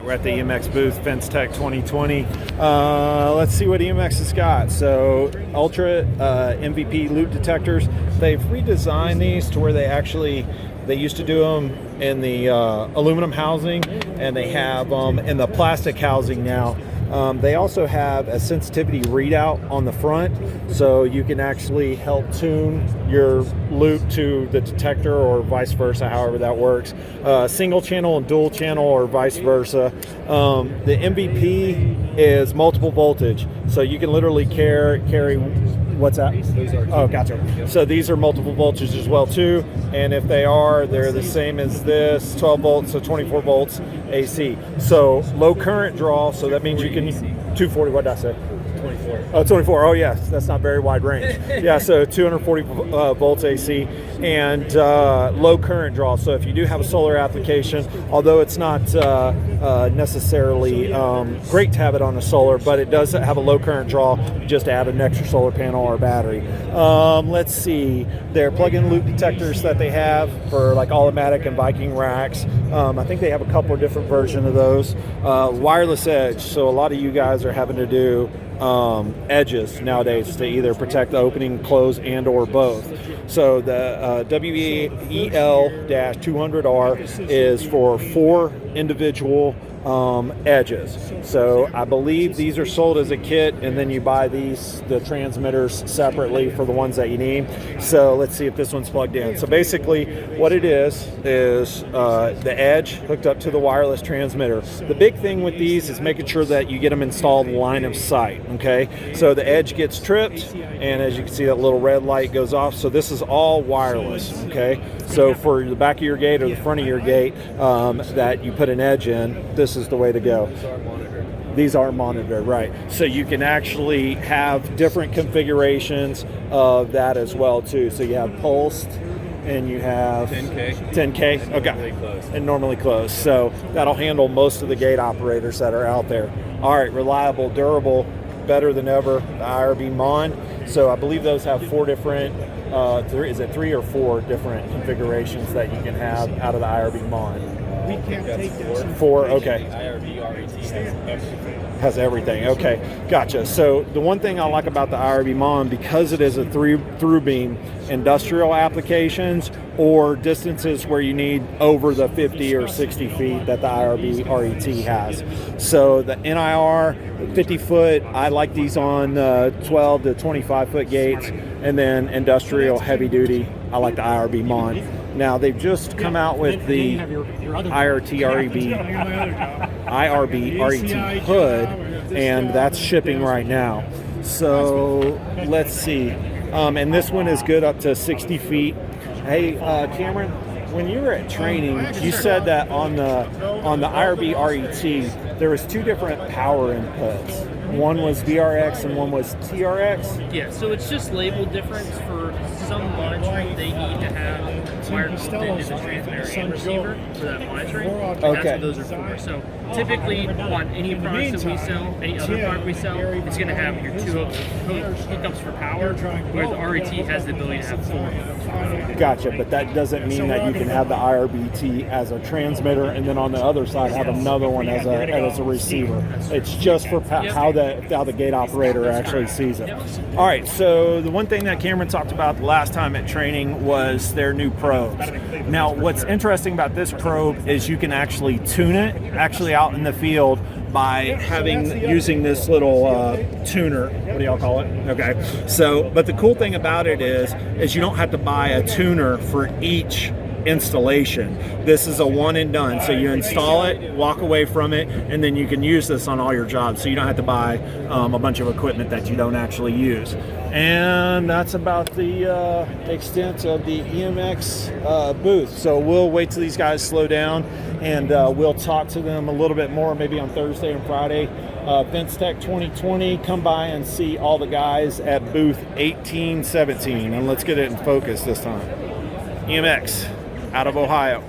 We're at the EMX booth, Fencetech 2020. Let's see what EMX has got. So Ultra MVP loop detectors. They've redesigned these to where they used to do them in the aluminum housing, and they have them in the plastic housing now. They also have a sensitivity readout on the front, so you can actually help tune your loop to the detector or vice versa, however that works. Single channel and dual channel or vice versa. The MVP is multiple voltage, so you can literally carry what's that? Oh, gotcha. So these are multiple voltage as well too, and if they're the same as this, 12 volts, so 24 volts AC. So low current draw, so that means you can 240. What did I say? 24. Oh, 24. Oh, yes. That's not very wide range. Yeah, so 240 volts AC and low current draw. So if you do have a solar application, although it's not necessarily great to have it on a solar, but it does have a low current draw, just add an extra solar panel or battery. Let's see. They're plug-in loop detectors that they have for like Automatic and Viking racks. I think they have a couple of different versions of those. Wireless edge. So a lot of you guys are having to do edges nowadays to either protect the opening, close, and or both. So the WEL-200R is for 4 individual edges. So I believe these are sold as a kit, and then you buy the transmitters separately for the ones that you need. So let's see if this one's plugged in. So basically what it is the edge hooked up to the wireless transmitter. The big thing with these is making sure that you get them installed line of sight, okay? So the edge gets tripped, and as you can see, that little red light goes off. So this is all wireless, okay? So for the back of your gate or the front of your gate that you put an edge in, this is the way to go. These are monitored, right? So you can actually have different configurations of that as well too. So you have pulsed, and you have 10K, okay, and normally closed. So that'll handle most of the gate operators that are out there. All right, reliable, durable, better than ever, the IRB Mon. So I believe those have 4 different, 3 or 4 different configurations that you can have out of the IRB Mon. We can't take this. 4, okay. IRB-RET Has everything, okay, gotcha. So the one thing I like about the IRB Mon, because it is a through beam, industrial applications or distances where you need over the 50 or 60 feet that the IRB-RET has. So the NIR 50 foot, I like these on 12 to 25 foot gates, and then industrial heavy duty, I like the IRB Mon. Now they've just come out with the IRB-RET hood, and that's shipping right now. So let's see. And this one is good up to 60 feet. Hey, Cameron, when you were at training, you said that on the IRB-RET, there was 2 different power inputs. One was VRX and one was TRX. Yeah, so it's just labeled difference. For some monitoring, they need to have wired into the transmitter and receiver for that monitoring. And Okay. that's what those are for. So typically on any products that we sell, any other product we sell, it's going to have your 2 hookups for power, where the RET has the ability to have 4. Gotcha, but that doesn't mean that you can have the IRBT as a transmitter and then on the other side have another one as a receiver. It's just for how the gate operator actually sees it. All right, so the one thing that Cameron talked about the last time at training was their new probes. Now, what's interesting about this probe is you can actually tune it out in the field by using this little tuner. What do y'all call it? Okay. So, but the cool thing about it is you don't have to buy a tuner for each installation. This is a one and done. So you install it, walk away from it, and then you can use this on all your jobs. So you don't have to buy a bunch of equipment that you don't actually use. And that's about the extent of the EMX booth. So we'll wait till these guys slow down, and we'll talk to them a little bit more, maybe on Thursday and Friday. Fencetech 2020, come by and see all the guys at booth 1817, and let's get it in focus this time. EMX out of Ohio.